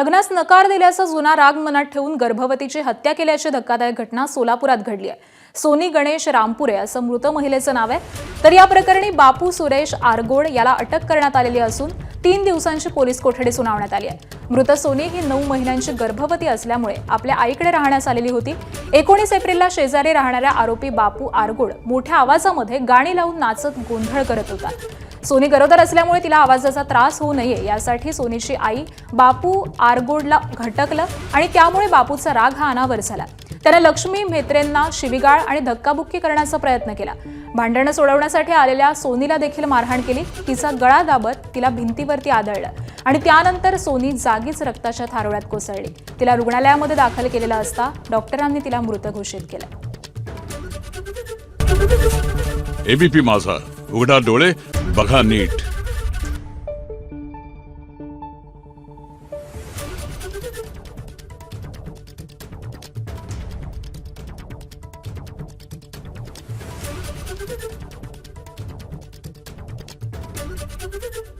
लग्नास नकार दिल्याचा जुना राग मनात ठेवून गर्भवतीची हत्या केल्याची धक्कादायक घटना सोलापुरात घडली आहे। सोनी गणेश रामपुरे असं मृत महिलेचं नाव आहे। तर या प्रकरणी बापू सुरेश आरगोड याला अटक करण्यात आलेली असून 3 दिवसांची पोलीस कोठडी सुनावण्यात आली आहे। मृत सोनी ही 9 महिन्यांची गर्भवती असल्यामुळे आपल्या आईकडे राहण्यास आलेली होती। 19 एप्रिलला शेजारी राहणाऱ्या आरोपी बापू आरगोड मोठ्या आवाजामध्ये गाणी लावून नाचत गोंधळ करत होता। सोनी गरोदर असल्यामुळे तिला आवाजाचा त्रास होऊ नये यासाठी सोनीची आई बापू आरगोडला घटकलं आणि त्यामुळे बापूचा राग हा अनावर झाला। त्याने लक्ष्मी म्हेत्रेंना शिवीगाळ आणि धक्काबुक्की करण्याचा प्रयत्न केला। भांडण सोडवण्यासाठी आलेल्या सोनीला देखील मारहाण केली। तिचा गळा दाबत तिला भिंतीवरती आदळलं आणि त्यानंतर सोनी जागीच रक्ताच्या थारोळ्यात कोसळली। तिला रुग्णालयामध्ये दाखल केलेलं असता डॉक्टरांनी तिला मृत घोषित केलं। एबीपी माझा, उघडा डोळे बघा नीट। Thank you.